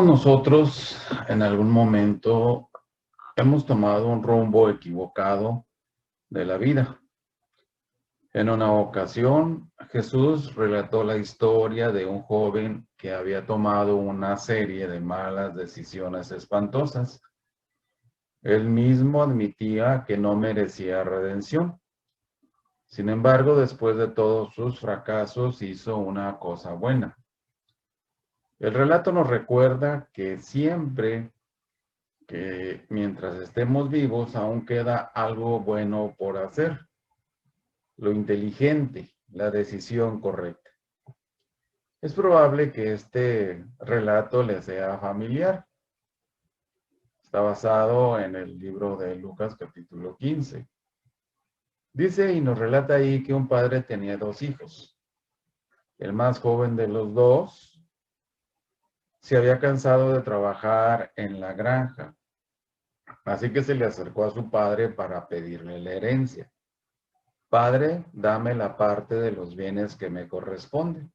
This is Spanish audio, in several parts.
Todos nosotros en algún momento hemos tomado un rumbo equivocado de la vida. En una ocasión, Jesús relató la historia de un joven que había tomado una serie de malas decisiones espantosas. Él mismo admitía que no merecía redención. Sin embargo, después de todos sus fracasos, hizo una cosa buena. El relato nos recuerda que siempre que mientras estemos vivos aún queda algo bueno por hacer, lo inteligente, la decisión correcta. Es probable que este relato le sea familiar. Está basado en el libro de Lucas capítulo 15. Dice y nos relata ahí que un padre tenía dos hijos. El más joven de los dos se había cansado de trabajar en la granja, así que se le acercó a su padre para pedirle la herencia. Padre, dame la parte de los bienes que me corresponde.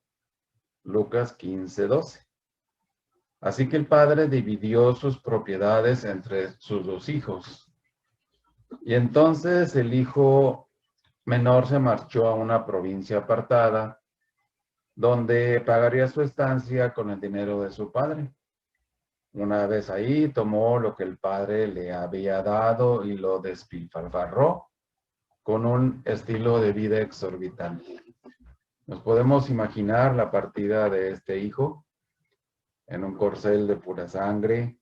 Lucas 15:12. Así que el padre dividió sus propiedades entre sus dos hijos. Y entonces el hijo menor se marchó a una provincia apartada, donde pagaría su estancia con el dinero de su padre. Una vez ahí, tomó lo que el padre le había dado y lo despilfarró con un estilo de vida exorbitante. Nos podemos imaginar la partida de este hijo en un corcel de pura sangre,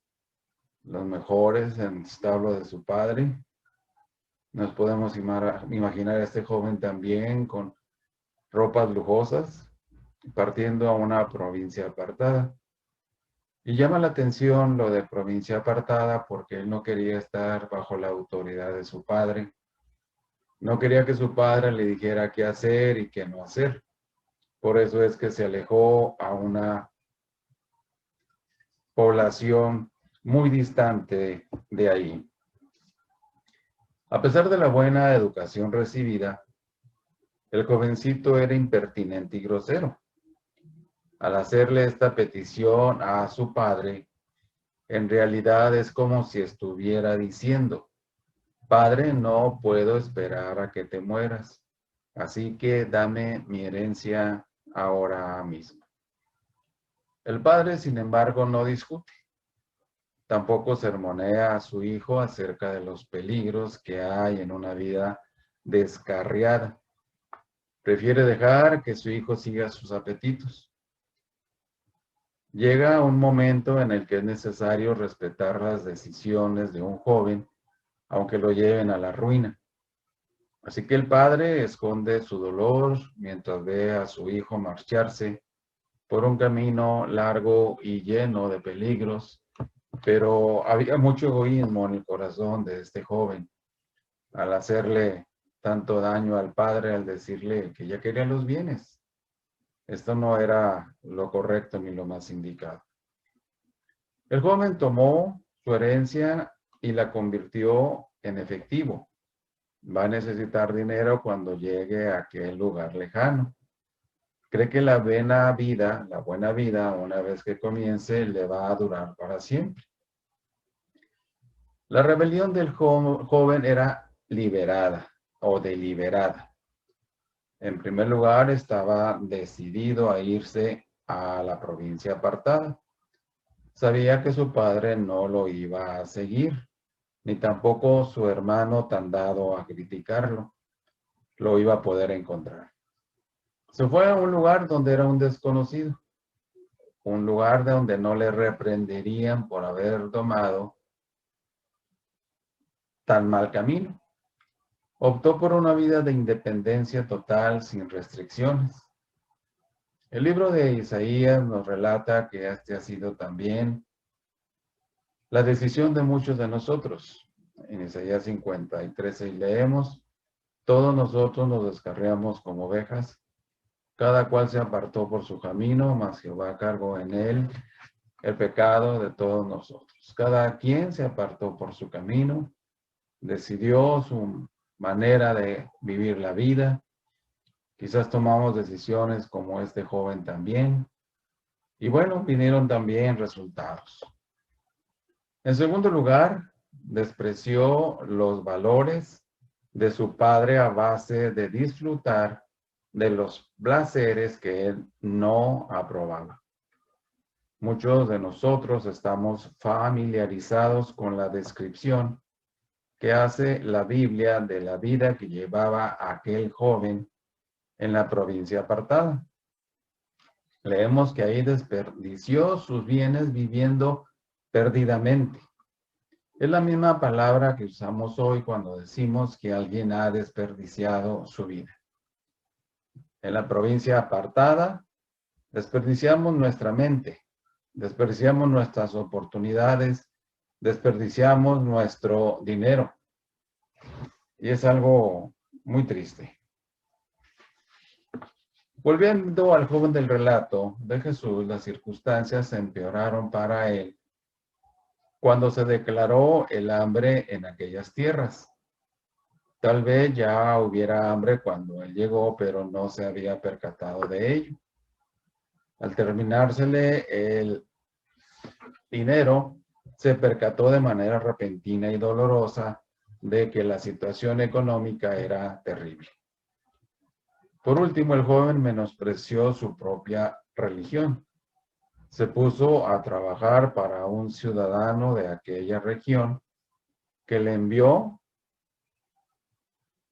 los mejores en el establo de su padre. Nos podemos imaginar a este joven también con ropas lujosas, partiendo a una provincia apartada. Y llama la atención lo de provincia apartada porque él no quería estar bajo la autoridad de su padre. No quería que su padre le dijera qué hacer y qué no hacer. Por eso es que se alejó a una población muy distante de ahí. A pesar de la buena educación recibida, el jovencito era impertinente y grosero. Al hacerle esta petición a su padre, en realidad es como si estuviera diciendo: Padre, no puedo esperar a que te mueras, así que dame mi herencia ahora mismo. El padre, sin embargo, no discute. Tampoco sermonea a su hijo acerca de los peligros que hay en una vida descarriada. Prefiere dejar que su hijo siga sus apetitos. Llega un momento en el que es necesario respetar las decisiones de un joven, aunque lo lleven a la ruina. Así que el padre esconde su dolor mientras ve a su hijo marcharse por un camino largo y lleno de peligros, pero había mucho egoísmo en el corazón de este joven al hacerle tanto daño al padre al decirle que ya quería los bienes. Esto no era lo correcto ni lo más indicado. El joven tomó su herencia y la convirtió en efectivo. Va a necesitar dinero cuando llegue a aquel lugar lejano. Cree que la buena vida, una vez que comience, le va a durar para siempre. La rebelión del joven era liberada o deliberada. En primer lugar, estaba decidido a irse a la provincia apartada. Sabía que su padre no lo iba a seguir, ni tampoco su hermano tan dado a criticarlo lo iba a poder encontrar. Se fue a un lugar donde era un desconocido, un lugar de donde no le reprenderían por haber tomado tan mal camino. Optó por una vida de independencia total, sin restricciones. El libro de Isaías nos relata que este ha sido también la decisión de muchos de nosotros. En Isaías 53 leemos: todos nosotros nos descarriamos como ovejas, cada cual se apartó por su camino, mas Jehová cargó en él el pecado de todos nosotros. Cada quien se apartó por su camino, decidió su manera de vivir la vida. Quizás tomamos decisiones como este joven también, Y bueno, vinieron también resultados. En segundo lugar, despreció los valores de su padre a base de disfrutar de los placeres que él no aprobaba. Muchos de nosotros estamos familiarizados con la descripción que hace la Biblia de la vida que llevaba aquel joven en la provincia apartada. Leemos que ahí desperdició sus bienes viviendo perdidamente. Es la misma palabra que usamos hoy cuando decimos que alguien ha desperdiciado su vida. En la provincia apartada, desperdiciamos nuestra mente, desperdiciamos nuestras oportunidades, desperdiciamos nuestro dinero. Y es algo muy triste. Volviendo al joven del relato de Jesús, las circunstancias se empeoraron para él cuando se declaró el hambre en aquellas tierras. Tal vez ya hubiera hambre cuando él llegó, pero no se había percatado de ello. Al terminársele el dinero, se percató de manera repentina y dolorosa de que la situación económica era terrible. Por último, el joven menospreció su propia religión. Se puso a trabajar para un ciudadano de aquella región que le envió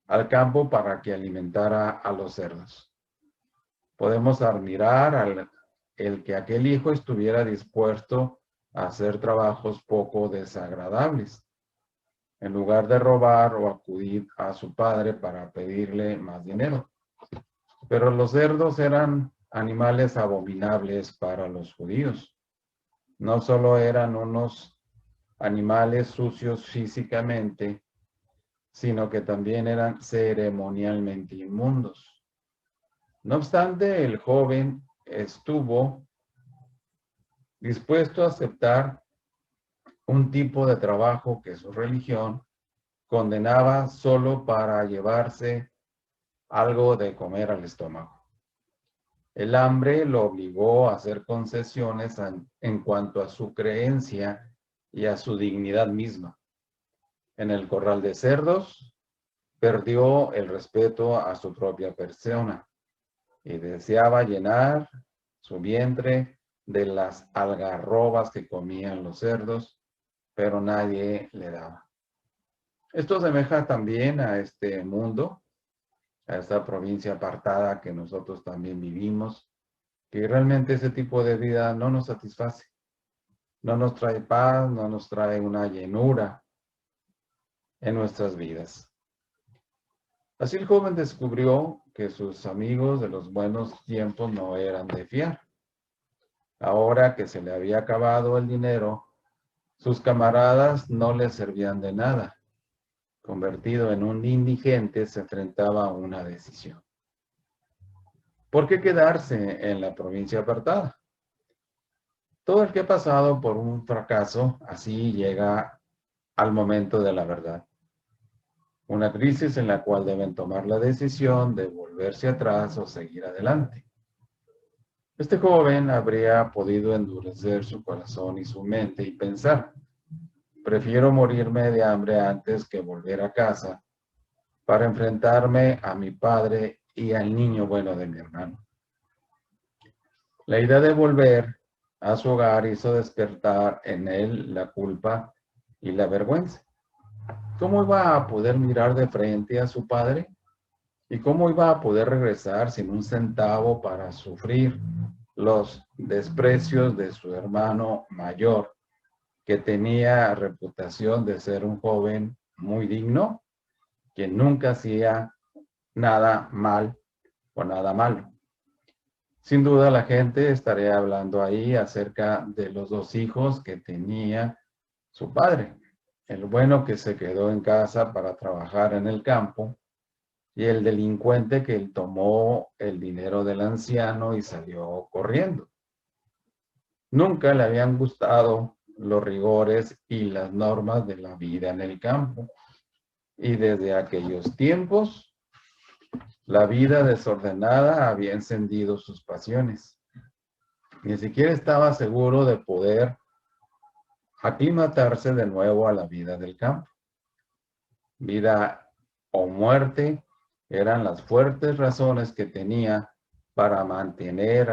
al campo para que alimentara a los cerdos. Podemos admirar el que aquel hijo estuviera dispuesto a hacer trabajos poco desagradables, en lugar de robar o acudir a su padre para pedirle más dinero. Pero los cerdos eran animales abominables para los judíos. No solo eran unos animales sucios físicamente, sino que también eran ceremonialmente inmundos. No obstante, el joven estuvo dispuesto a aceptar un tipo de trabajo que su religión condenaba solo para llevarse algo de comer al estómago. El hambre lo obligó a hacer concesiones en cuanto a su creencia y a su dignidad misma. En el corral de cerdos, perdió el respeto a su propia persona y deseaba llenar su vientre de las algarrobas que comían los cerdos, pero nadie le daba. Esto asemeja también a este mundo, a esta provincia apartada que nosotros también vivimos, que realmente ese tipo de vida no nos satisface, no nos trae paz, no nos trae una llenura en nuestras vidas. Así el joven descubrió que sus amigos de los buenos tiempos no eran de fiar. Ahora que se le había acabado el dinero, sus camaradas no le servían de nada. Convertido en un indigente, se enfrentaba a una decisión. ¿Por qué quedarse en la provincia apartada? Todo el que ha pasado por un fracaso, así llega al momento de la verdad. Una crisis en la cual deben tomar la decisión de volverse atrás o seguir adelante. Este joven habría podido endurecer su corazón y su mente y pensar, prefiero morirme de hambre antes que volver a casa para enfrentarme a mi padre y al niño bueno de mi hermano. La idea de volver a su hogar hizo despertar en él la culpa y la vergüenza. ¿Cómo iba a poder mirar de frente a su padre? ¿Y cómo iba a poder regresar sin un centavo para sufrir los desprecios de su hermano mayor, que tenía reputación de ser un joven muy digno, que nunca hacía nada mal o nada malo? Sin duda la gente estaría hablando ahí acerca de los dos hijos que tenía su padre. El bueno que se quedó en casa para trabajar en el campo y el delincuente que tomó el dinero del anciano y salió corriendo. Nunca le habían gustado los rigores y las normas de la vida en el campo. Y desde aquellos tiempos, la vida desordenada había encendido sus pasiones. Ni siquiera estaba seguro de poder aclimatarse de nuevo a la vida del campo. Vida o muerte eran las fuertes razones que tenía para mantenerse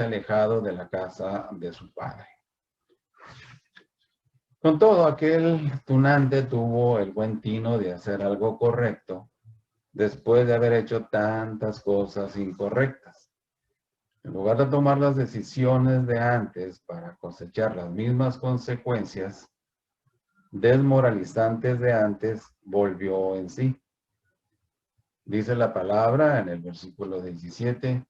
alejado de la casa de su padre. Con todo, aquel tunante tuvo el buen tino de hacer algo correcto después de haber hecho tantas cosas incorrectas. En lugar de tomar las decisiones de antes para cosechar las mismas consecuencias desmoralizantes de antes, volvió en sí. Dice la palabra en el versículo 17,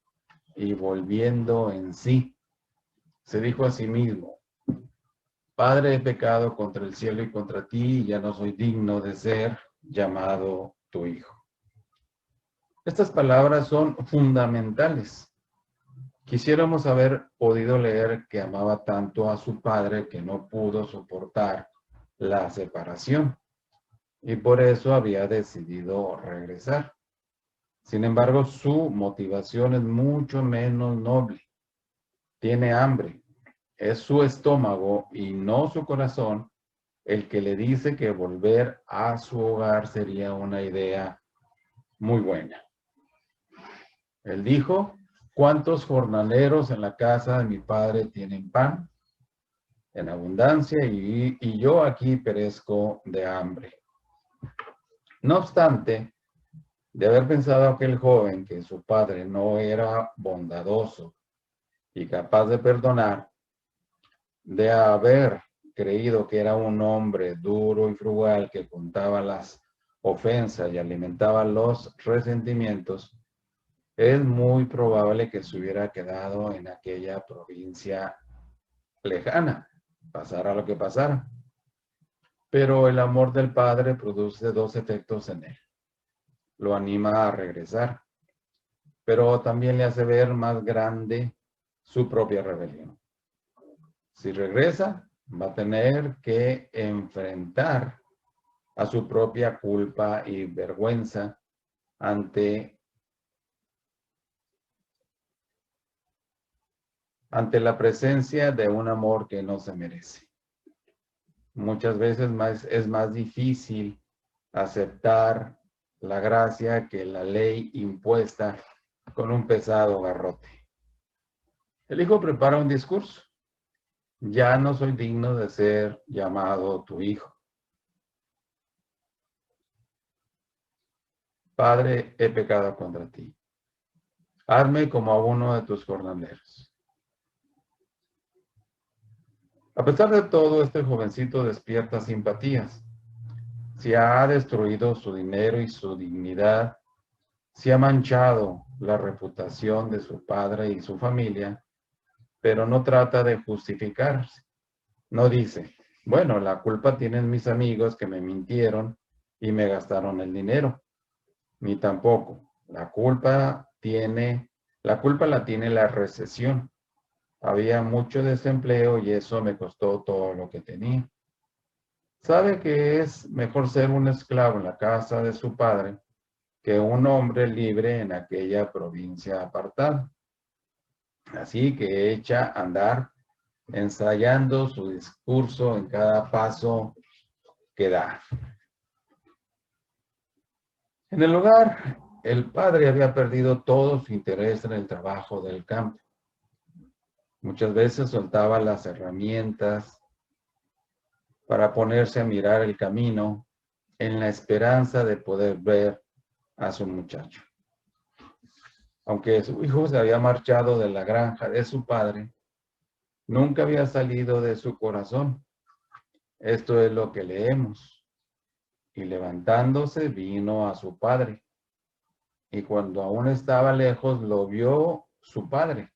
y volviendo en sí, se dijo a sí mismo: Padre, he pecado contra el cielo y contra ti, y ya no soy digno de ser llamado tu hijo. Estas palabras son fundamentales. Quisiéramos haber podido leer que amaba tanto a su padre que no pudo soportar la separación y por eso había decidido regresar. Sin embargo, su motivación es mucho menos noble. Tiene hambre. Es su estómago y no su corazón el que le dice que volver a su hogar sería una idea muy buena. Él dijo: ¿cuántos jornaleros en la casa de mi padre tienen pan en abundancia y yo aquí perezco de hambre? No obstante, de haber pensado aquel joven que su padre no era bondadoso y capaz de perdonar, de haber creído que era un hombre duro y frugal que contaba las ofensas y alimentaba los resentimientos, es muy probable que se hubiera quedado en aquella provincia lejana, pasara lo que pasara. Pero el amor del Padre produce dos efectos en él. Lo anima a regresar, pero también le hace ver más grande su propia rebelión. Si regresa, va a tener que enfrentar a su propia culpa y vergüenza ante la presencia de un amor que no se merece. Muchas veces es más difícil aceptar la gracia que la ley impuesta con un pesado garrote. El hijo prepara un discurso. Ya no soy digno de ser llamado tu hijo. Padre, he pecado contra ti. Hazme como a uno de tus jornaleros. A pesar de todo, este jovencito despierta simpatías. Si ha destruido su dinero y su dignidad, si ha manchado la reputación de su padre y su familia, pero no trata de justificarse. No dice: bueno, la culpa tienen mis amigos que me mintieron y me gastaron el dinero. Ni tampoco, la culpa la tiene la recesión. Había mucho desempleo y eso me costó todo lo que tenía. Sabe que es mejor ser un esclavo en la casa de su padre que un hombre libre en aquella provincia apartada. Así que echa a andar ensayando su discurso en cada paso que da. En el hogar, el padre había perdido todo su interés en el trabajo del campo. Muchas veces soltaba las herramientas para ponerse a mirar el camino en la esperanza de poder ver a su muchacho. Aunque su hijo se había marchado de la granja de su padre, nunca había salido de su corazón. Esto es lo que leemos. Y levantándose vino a su padre. Y cuando aún estaba lejos, lo vio su padre.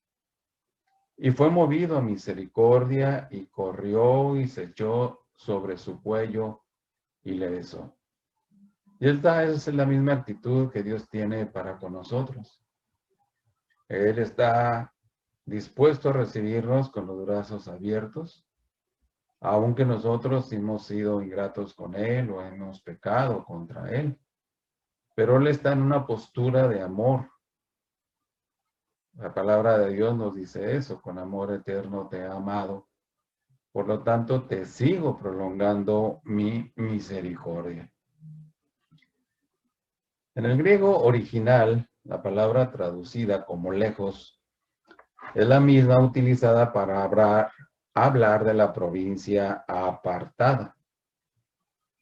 Y fue movido a misericordia y corrió y se echó sobre su cuello y le besó. Y esa es la misma actitud que Dios tiene para con nosotros. Él está dispuesto a recibirnos con los brazos abiertos, aunque nosotros hemos sido ingratos con Él o hemos pecado contra Él. Pero Él está en una postura de amor. La palabra de Dios nos dice eso, con amor eterno te he amado. Por lo tanto, te sigo prolongando mi misericordia. En el griego original, la palabra traducida como lejos es la misma utilizada para hablar de la provincia apartada.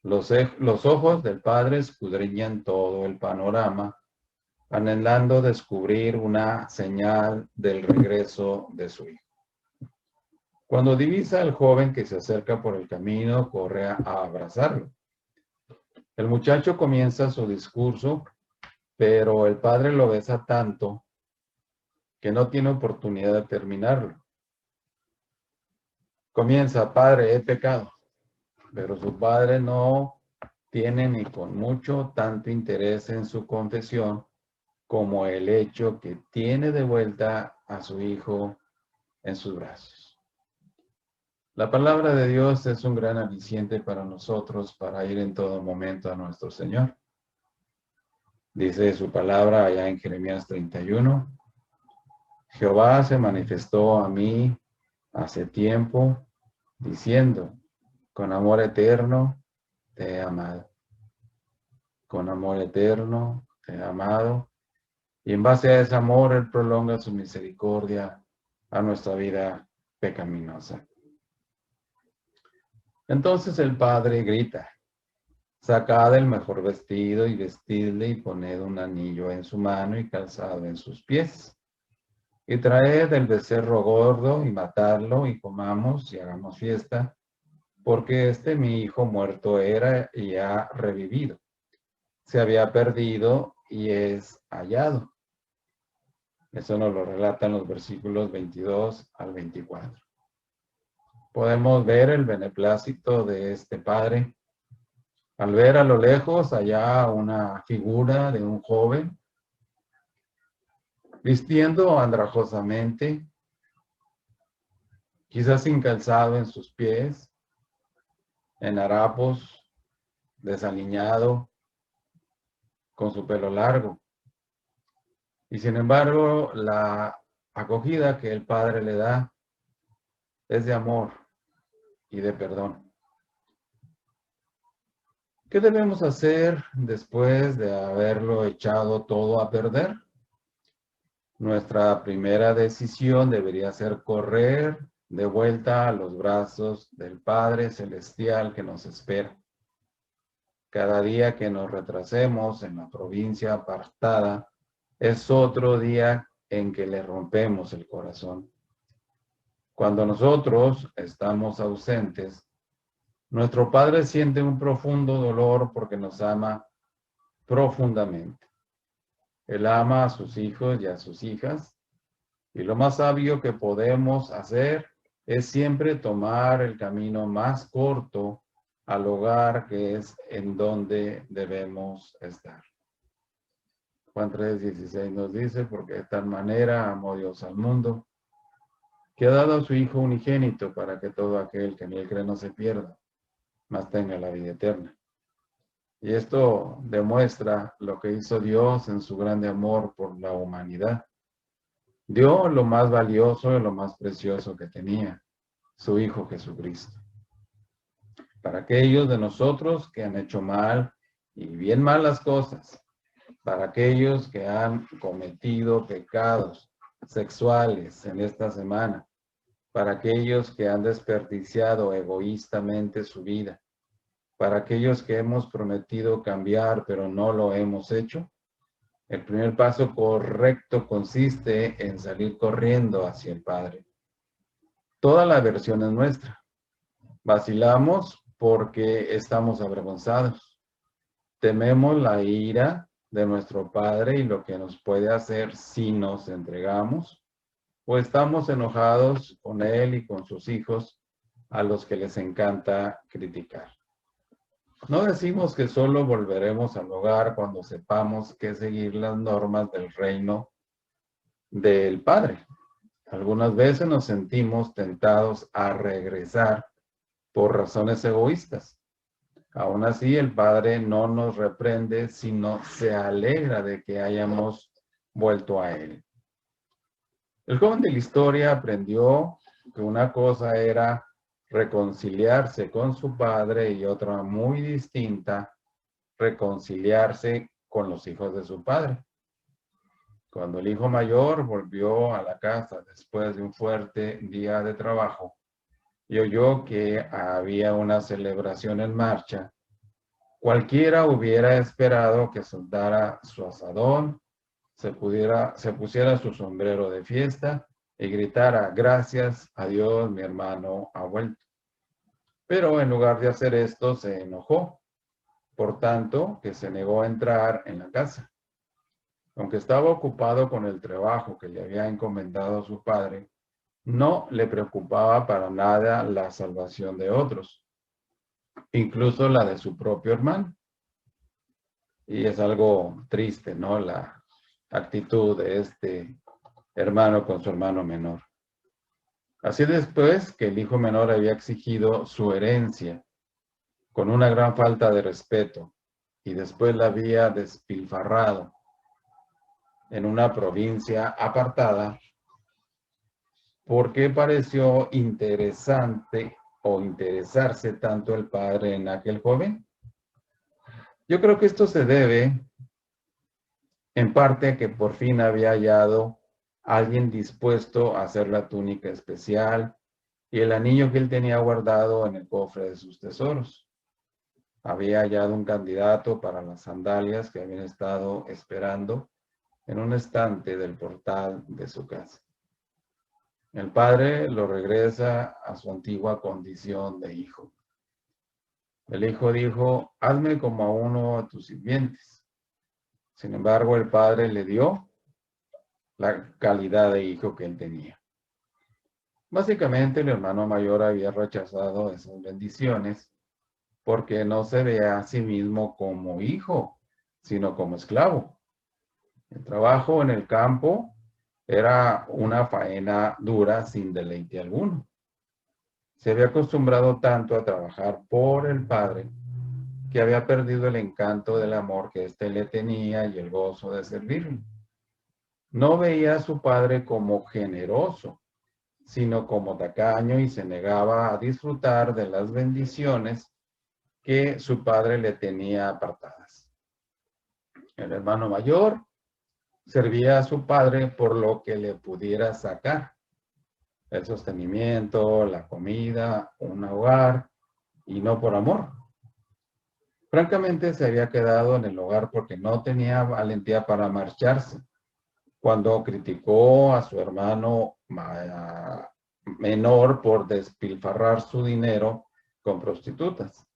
Los ojos del Padre escudriñan todo el panorama, anhelando descubrir una señal del regreso de su hijo. Cuando divisa al joven que se acerca por el camino, corre a abrazarlo. El muchacho comienza su discurso, pero el padre lo besa tanto que no tiene oportunidad de terminarlo. Comienza: padre, he pecado, pero su padre no tiene ni con mucho tanto interés en su confesión como el hecho que tiene de vuelta a su hijo en sus brazos. La palabra de Dios es un gran aliciente para nosotros para ir en todo momento a nuestro Señor. Dice su palabra allá en Jeremías 31, Jehová se manifestó a mí hace tiempo, diciendo, con amor eterno te he amado. Con amor eterno te he amado. Y en base a ese amor, Él prolonga su misericordia a nuestra vida pecaminosa. Entonces el Padre grita, sacad el mejor vestido y vestidle y poned un anillo en su mano y calzado en sus pies. Y traed el becerro gordo y matadlo y comamos y hagamos fiesta, porque mi hijo muerto era y ha revivido. Se había perdido y es hallado. Eso nos lo relatan los versículos 22 al 24. Podemos ver el beneplácito de este padre al ver a lo lejos allá una figura de un joven vistiendo andrajosamente, quizás sin calzado en sus pies, en harapos, desaliñado, con su pelo largo. Y sin embargo, la acogida que el Padre le da es de amor y de perdón. ¿Qué debemos hacer después de haberlo echado todo a perder? Nuestra primera decisión debería ser correr de vuelta a los brazos del Padre Celestial que nos espera. Cada día que nos retrasemos en la provincia apartada es otro día en que le rompemos el corazón. Cuando nosotros estamos ausentes, nuestro Padre siente un profundo dolor porque nos ama profundamente. Él ama a sus hijos y a sus hijas, y lo más sabio que podemos hacer es siempre tomar el camino más corto al hogar, que es en donde debemos estar. Juan 3:16 nos dice, porque de tal manera amó Dios al mundo, que ha dado a su Hijo unigénito para que todo aquel que en él cree no se pierda, mas tenga la vida eterna. Y esto demuestra lo que hizo Dios en su grande amor por la humanidad. Dio lo más valioso y lo más precioso que tenía, su Hijo Jesucristo. Para aquellos de nosotros que han hecho mal y bien malas cosas, para aquellos que han cometido pecados sexuales en esta semana, para aquellos que han desperdiciado egoístamente su vida, para aquellos que hemos prometido cambiar pero no lo hemos hecho, el primer paso correcto consiste en salir corriendo hacia el Padre. Toda la versión es nuestra. Vacilamos porque estamos avergonzados. Tememos la ira de nuestro Padre y lo que nos puede hacer si nos entregamos, o estamos enojados con Él y con sus hijos, a los que les encanta criticar. No decimos que solo volveremos al hogar cuando sepamos que seguir las normas del reino del Padre. Algunas veces nos sentimos tentados a regresar por razones egoístas. Aún así, el Padre no nos reprende, sino se alegra de que hayamos vuelto a Él. El joven de la historia aprendió que una cosa era reconciliarse con su padre y otra muy distinta, reconciliarse con los hijos de su padre. Cuando el hijo mayor volvió a la casa después de un fuerte día de trabajo y oyó que había una celebración en marcha, cualquiera hubiera esperado que soldara su asadón, se pusiera su sombrero de fiesta y gritara: gracias a Dios, mi hermano ha vuelto. Pero en lugar de hacer esto, se enojó, por tanto, que se negó a entrar en la casa. Aunque estaba ocupado con el trabajo que le había encomendado su padre, no le preocupaba para nada la salvación de otros, incluso la de su propio hermano. Y es algo triste, ¿no? La actitud de este hermano con su hermano menor. Así después que el hijo menor había exigido su herencia con una gran falta de respeto y después la había despilfarrado en una provincia apartada, ¿por qué pareció interesante o interesarse tanto el padre en aquel joven? Yo creo que esto se debe en parte a que por fin había hallado a alguien dispuesto a hacer la túnica especial y el anillo que él tenía guardado en el cofre de sus tesoros. Había hallado un candidato para las sandalias que habían estado esperando en un estante del portal de su casa. El padre lo regresa a su antigua condición de hijo. El hijo dijo: hazme como a uno de tus sirvientes. Sin embargo, el padre le dio la calidad de hijo que él tenía. Básicamente, el hermano mayor había rechazado esas bendiciones porque no se veía a sí mismo como hijo, sino como esclavo. El trabajo en el campo era una faena dura sin deleite alguno. Se había acostumbrado tanto a trabajar por el padre que había perdido el encanto del amor que éste le tenía y el gozo de servirle. No veía a su padre como generoso, sino como tacaño, y se negaba a disfrutar de las bendiciones que su padre le tenía apartadas. El hermano mayor servía a su padre por lo que le pudiera sacar: el sostenimiento, la comida, un hogar, y no por amor. Francamente, se había quedado en el hogar porque no tenía valentía para marcharse. Cuando criticó a su hermano menor por despilfarrar su dinero con prostitutas,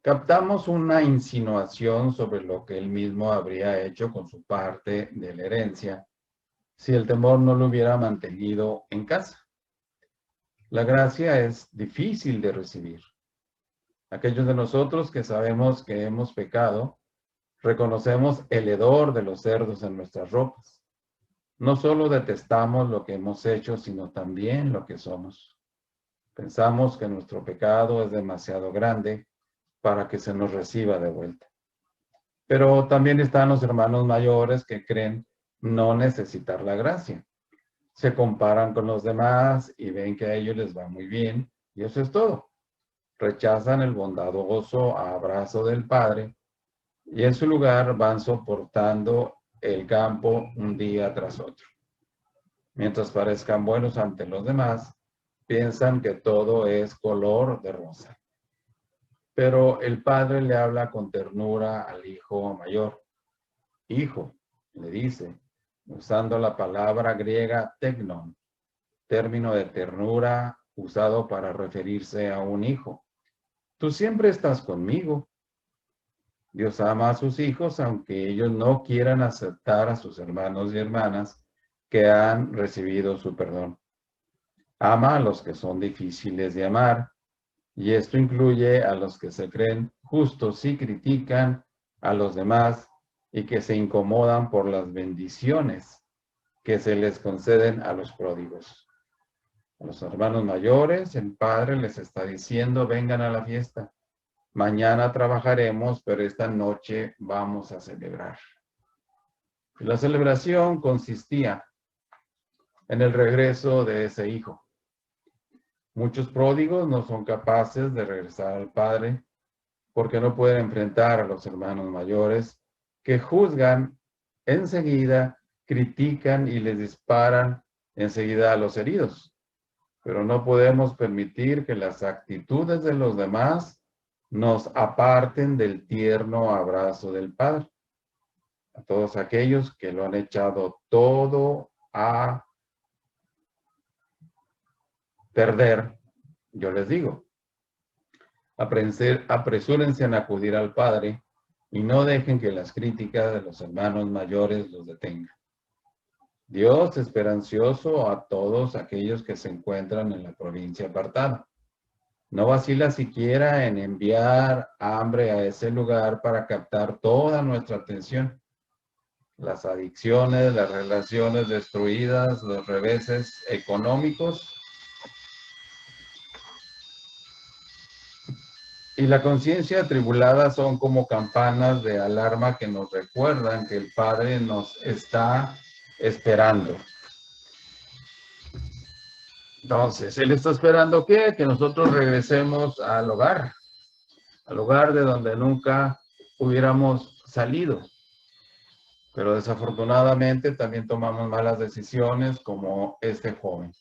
captamos una insinuación sobre lo que él mismo habría hecho con su parte de la herencia si el temor no lo hubiera mantenido en casa. La gracia es difícil de recibir. Aquellos de nosotros que sabemos que hemos pecado, reconocemos el hedor de los cerdos en nuestras ropas. No solo detestamos lo que hemos hecho, sino también lo que somos. Pensamos que nuestro pecado es demasiado grande para que se nos reciba de vuelta. Pero también están los hermanos mayores que creen no necesitar la gracia. Se comparan con los demás y ven que a ellos les va muy bien, y eso es todo. Rechazan el bondadoso abrazo del Padre y en su lugar van soportando el campo un día tras otro. Mientras parezcan buenos ante los demás, piensan que todo es color de rosa. Pero el padre le habla con ternura al hijo mayor. Hijo, le dice, usando la palabra griega teknon, término de ternura usado para referirse a un hijo. Tú siempre estás conmigo. Dios ama a sus hijos aunque ellos no quieran aceptar a sus hermanos y hermanas que han recibido su perdón. Ama a los que son difíciles de amar, y esto incluye a los que se creen justos y critican a los demás y que se incomodan por las bendiciones que se les conceden a los pródigos. A los hermanos mayores, el padre les está diciendo: vengan a la fiesta. Mañana trabajaremos, pero esta noche vamos a celebrar. La celebración consistía en el regreso de ese hijo. Muchos pródigos no son capaces de regresar al Padre porque no pueden enfrentar a los hermanos mayores que juzgan enseguida, critican y les disparan enseguida a los heridos. Pero no podemos permitir que las actitudes de los demás nos aparten del tierno abrazo del Padre. A todos aquellos que lo han echado todo a perder, yo les digo, apresúrense en acudir al Padre y no dejen que las críticas de los hermanos mayores los detengan. Dios espera ansioso a todos aquellos que se encuentran en la provincia apartada. No vacila siquiera en enviar hambre a ese lugar para captar toda nuestra atención. Las adicciones, las relaciones destruidas, los reveses económicos y la conciencia atribulada son como campanas de alarma que nos recuerdan que el Padre nos está esperando. Entonces, Él está esperando ¿qué? Que nosotros regresemos al hogar de donde nunca hubiéramos salido. Pero desafortunadamente también tomamos malas decisiones como este joven.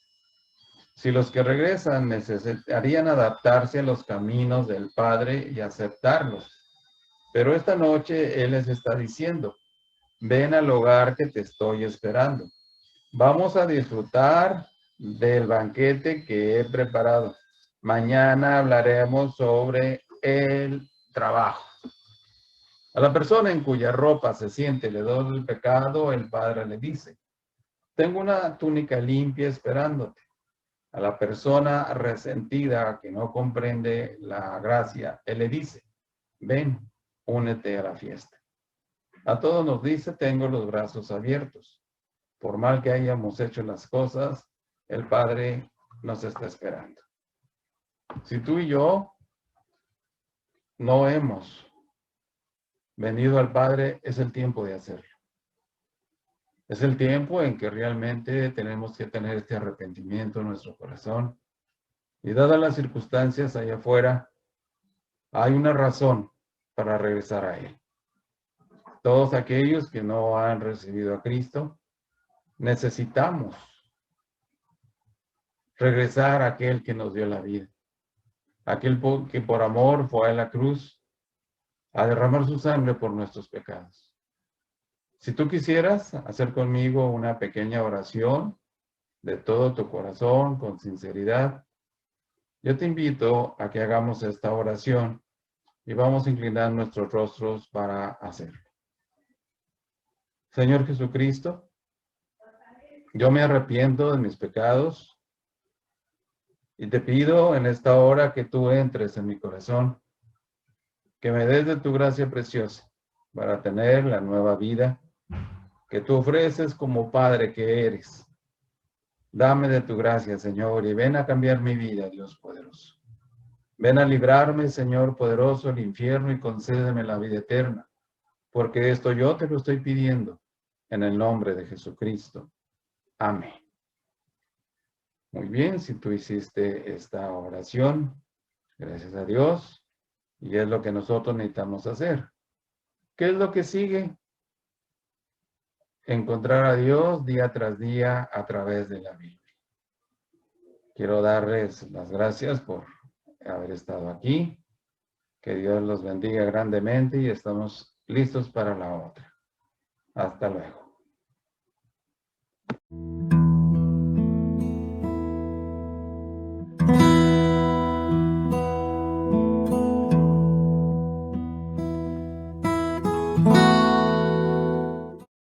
Si los que regresan necesitarían adaptarse a los caminos del Padre y aceptarlos. Pero esta noche Él les está diciendo, ven al hogar que te estoy esperando. Vamos a disfrutar del banquete que he preparado. Mañana hablaremos sobre el trabajo. A la persona en cuya ropa se siente el hedor del pecado, el Padre le dice, tengo una túnica limpia esperándote. A la persona resentida que no comprende la gracia, Él le dice, ven, únete a la fiesta. A todos nos dice, tengo los brazos abiertos. Por mal que hayamos hecho las cosas, el Padre nos está esperando. Si tú y yo no hemos venido al Padre, es el tiempo de hacerlo. Es el tiempo en que realmente tenemos que tener este arrepentimiento en nuestro corazón. Y dadas las circunstancias allá afuera, hay una razón para regresar a Él. Todos aquellos que no han recibido a Cristo, necesitamos regresar a aquel que nos dio la vida. Aquel que por amor fue a la cruz a derramar su sangre por nuestros pecados. Si tú quisieras hacer conmigo una pequeña oración de todo tu corazón, con sinceridad, yo te invito a que hagamos esta oración y vamos a inclinar nuestros rostros para hacerlo. Señor Jesucristo, yo me arrepiento de mis pecados y te pido en esta hora que tú entres en mi corazón, que me des de tu gracia preciosa para tener la nueva vida que tú ofreces como Padre que eres. Dame de tu gracia, Señor, y ven a cambiar mi vida, Dios poderoso. Ven a librarme, Señor poderoso, del infierno y concédeme la vida eterna, porque esto yo te lo estoy pidiendo en el nombre de Jesucristo. Amén. Muy bien, si tú hiciste esta oración, gracias a Dios, y es lo que nosotros necesitamos hacer. ¿Qué es lo que sigue? Encontrar a Dios día tras día a través de la Biblia. Quiero darles las gracias por haber estado aquí. Que Dios los bendiga grandemente y estamos listos para la otra. Hasta luego.